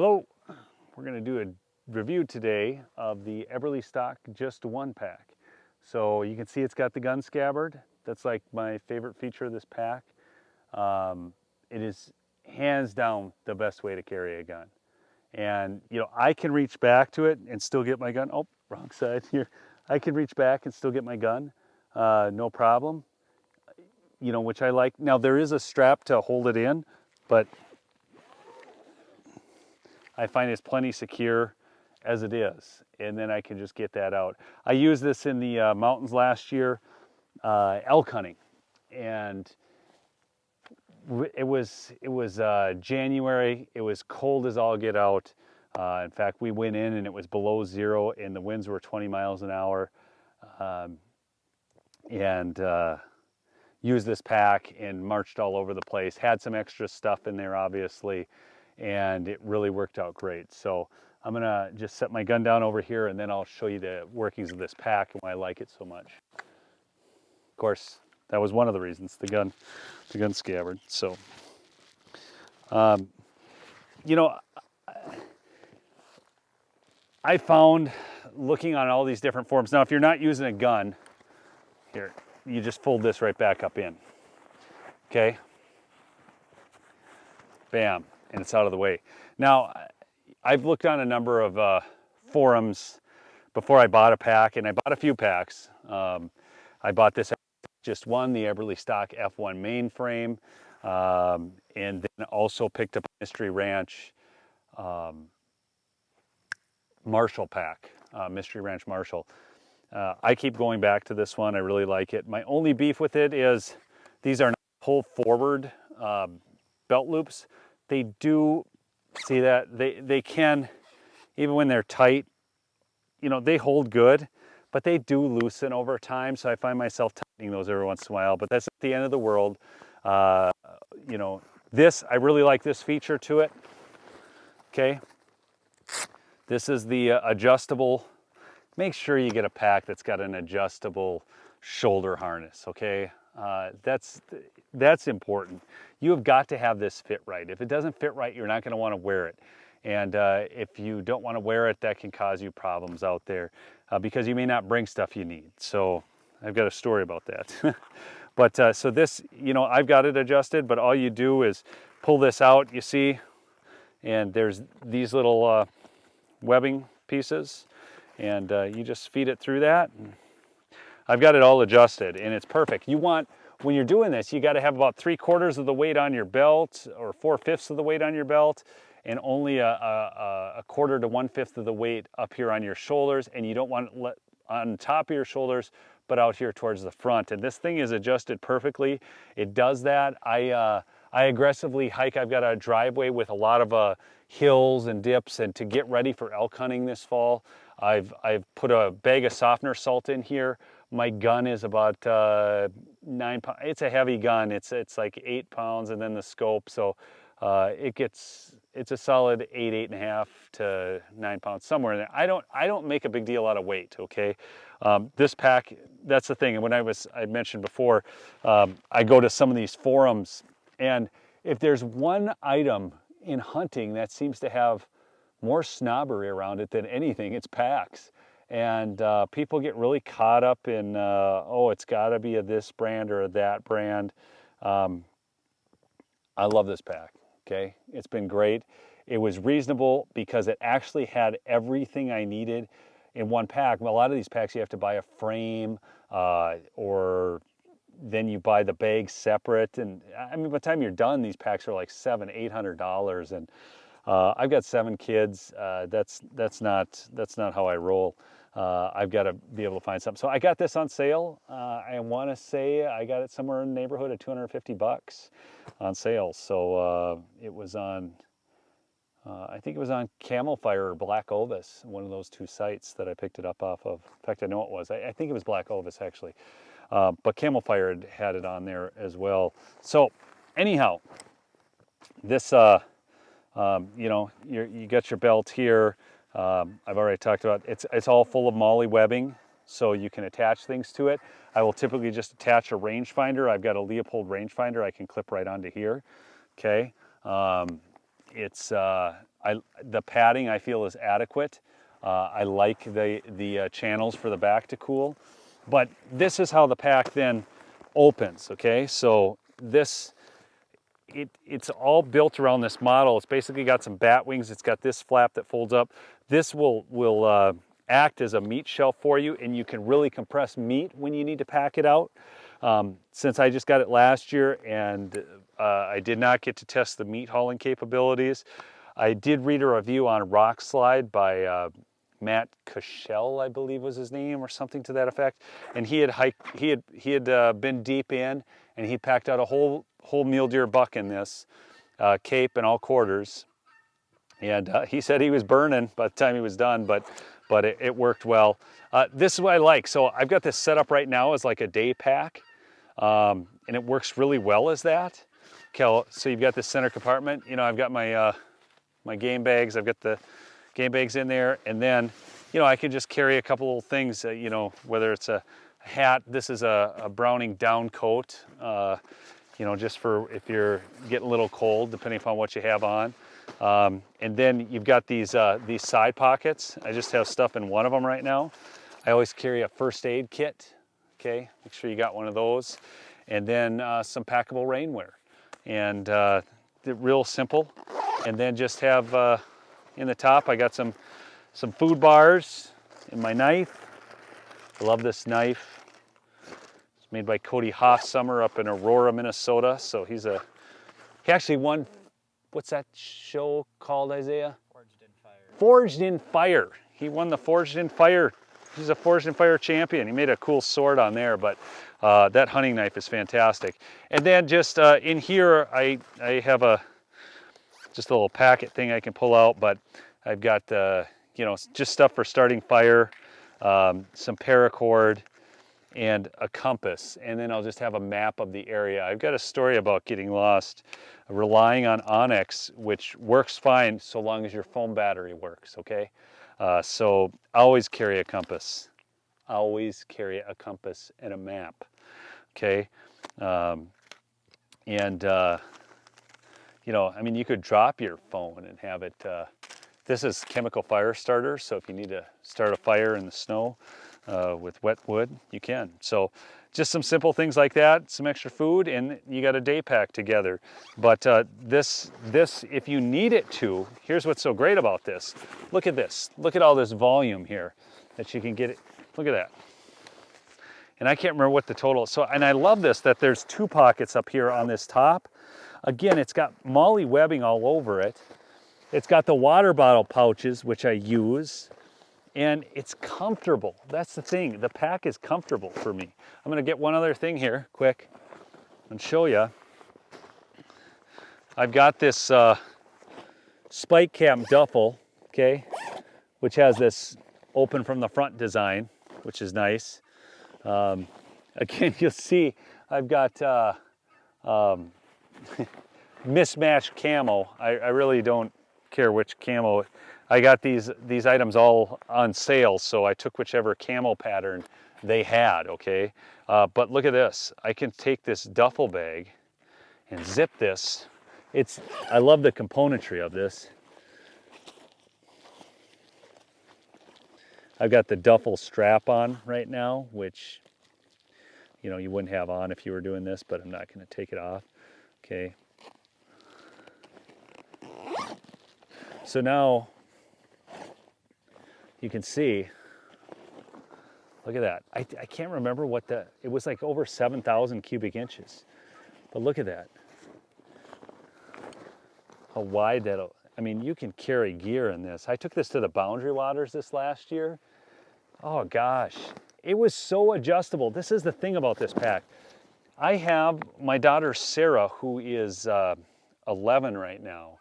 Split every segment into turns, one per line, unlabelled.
Hello, we're going to do a review today of the Eberlestock Just One Pack. So you can see it's got the gun scabbard. That's like my favorite feature of this pack. It is hands down the best way to carry a gun. And you know, I can reach back to it and still get my gun. Oh, wrong side here. I can reach back and still get my gun, no problem. You know, which I like. Now there is a strap to hold it in, but I find it's plenty secure as it is, and then I can just get that out. I used this in the mountains last year, elk hunting, and it was January. It was cold as all get out. In fact, we went in and it was below zero, and the winds were 20 miles an hour. Used this pack and marched all over the place. Had some extra stuff in there, obviously, and it really worked out great. So I'm gonna just set my gun down over here, and then I'll show you the workings of this pack and why I like it so much. Of course, that was one of the reasons, the gun scabbard. So, you know, I found looking on all these different forums. Now, if you're not using a gun, here, you just fold this right back up in, okay? Bam, and it's out of the way. Now, I've looked on a number of forums before I bought a pack, and I bought a few packs. I bought this just one, the Eberlestock F1 mainframe, and then also picked up a Mystery Ranch Marshall pack, Mystery Ranch Marshall. I keep going back to this one. I really like it. My only beef with it is these are not pull forward belt loops. They do, see that? They can, even when they're tight, you know, they hold good, but they do loosen over time. So I find myself tightening those every once in a while, but that's at the end of the world. You know, I really like this feature to it. Okay. This is the adjustable. Make sure you get a pack that's got an adjustable shoulder harness, okay? That's important. You have got to have this fit right. If it doesn't fit right, you're not gonna wanna wear it. And if you don't wanna wear it, that can cause you problems out there because you may not bring stuff you need. So I've got a story about that. But so this, you know, I've got it adjusted, but all you do is pull this out, you see, and there's these little webbing pieces, and you just feed it through that. I've got it all adjusted, and it's perfect. You want, when you're doing this, you got to have about 3/4 of the weight on your belt, or 4/5 of the weight on your belt, and only a quarter to 1/5 of the weight up here on your shoulders, and you don't want it on top of your shoulders, but out here towards the front. And this thing is adjusted perfectly. It does that. I aggressively hike. I've got a driveway with a lot of hills and dips, and to get ready for elk hunting this fall, I've put a bag of softener salt in here. My gun is about 9 pounds. It's a heavy gun. It's like 8 pounds, and then the scope. So it's a solid 8.5 to 9 pounds, somewhere in there. I don't make a big deal out of weight, okay? This pack, that's the thing. And when I mentioned before, I go to some of these forums, and if there's one item in hunting that seems to have more snobbery around it than anything, it's packs. And people get really caught up in, oh, it's got to be a this brand or a that brand. I love this pack, okay? It's been great. It was reasonable because it actually had everything I needed in one pack. Well, a lot of these packs you have to buy a frame, or then you buy the bag separate. And I mean, by the time you're done, these packs are like $700-800. And I've got 7 kids. That's not how I roll. I've got to be able to find something. So I got this on sale. I want to say I got it somewhere in the neighborhood of $250 on sale. So it was on, I think it was on Camel Fire or Black Ovis, one of those two sites that I picked it up off of. In fact, I know it was. I think it was Black Ovis actually. But Camel Fire had it on there as well. So anyhow, this, you know, you got your belt here. I've already talked about it's all full of MOLLE webbing, so you can attach things to it. I will typically just attach a rangefinder. I've got a Leopold rangefinder I can clip right onto here. Okay, it's The padding I feel is adequate. I like the channels for the back to cool. But this is how the pack then opens, okay? So this, it's all built around this model. It's basically got some bat wings. It's got this flap that folds up. This will act as a meat shelf for you, and you can really compress meat when you need to pack it out. Since I just got it last year and I did not get to test the meat hauling capabilities, I did read a review on Rock Slide by Matt Cushell, I believe was his name, or something to that effect. And he had been deep in, and he packed out a whole mule deer buck in this cape and all quarters. And he said he was burning by the time he was done, but it worked well. This is what I like. So I've got this set up right now as like a day pack, and it works really well as that. Okay, so you've got this center compartment. You know, I've got my my game bags. I've got the game bags in there, and then, you know, I can just carry a couple little things. You know, whether it's a hat. This is a Browning down coat. You know, just for if you're getting a little cold, depending upon what you have on. And then you've got these side pockets. I just have stuff in one of them right now. I always carry a first aid kit. Okay, make sure you got one of those. And then some packable rainwear. And they're real simple. And then just have in the top, I got some food bars and my knife. I love this knife. It's made by Cody Hoffsummer up in Aurora, Minnesota. So he actually won, what's that show called, Isaiah?
Forged in Fire.
Forged in Fire. He won the Forged in Fire. He's a Forged in Fire champion. He made a cool sword on there, but that hunting knife is fantastic. And then just in here, I have just a little packet thing I can pull out, but I've got, you know, just stuff for starting fire, some paracord, and a compass. And then I'll just have a map of the area. I've got a story about getting lost, relying on Onyx, which works fine so long as your phone battery works, okay? So always carry a compass. Always carry a compass and a map, okay? You know, I mean, you could drop your phone and have it, this is chemical fire starter, so if you need to start a fire in the snow with wet wood, you can. So just some simple things like that, some extra food, and you got a day pack together. But this, if you need it to, here's what's so great about this. Look at this. Look at all this volume here that you can get it. Look at that. And I can't remember what the total, so, and I love this, that there's two pockets up here on this top. Again, it's got MOLLE webbing all over it. It's got the water bottle pouches, which I use, and it's comfortable. That's the thing, the pack is comfortable for me. I'm gonna get one other thing here, quick, and show you. I've got this spike cap duffel, okay, which has this open from the front design, which is nice. Again, you'll see I've got mismatched camo. I really don't care which camo. I got these items all on sale, so I took whichever camo pattern they had, okay? But look at this. I can take this duffel bag and zip this. I love the componentry of this. I've got the duffel strap on right now, which, you know, you wouldn't have on if you were doing this, but I'm not going to take it off. Okay. So now you can see, look at that. I can't remember what it was, like over 7,000 cubic inches. But look at that. How wide I mean, you can carry gear in this. I took this to the Boundary Waters this last year. Oh gosh, it was so adjustable. This is the thing about this pack. I have my daughter Sarah, who is 11 right now,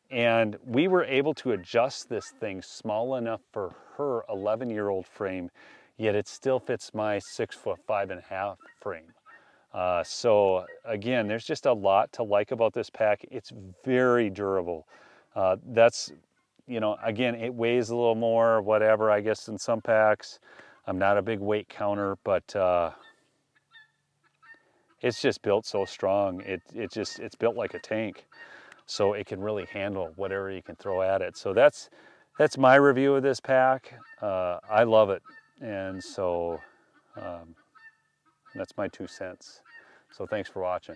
and we were able to adjust this thing small enough for her 11-year-old frame, yet it still fits my 6'5" frame. So again, there's just a lot to like about this pack. It's very durable. That's, you know, again, it weighs a little more, whatever, I guess, than some packs. I'm not a big weight counter, but it's just built so strong. It's built like a tank. so it can really handle whatever you can throw at it. So that's my review of this pack. I love it, and so that's my 2 cents. So thanks for watching.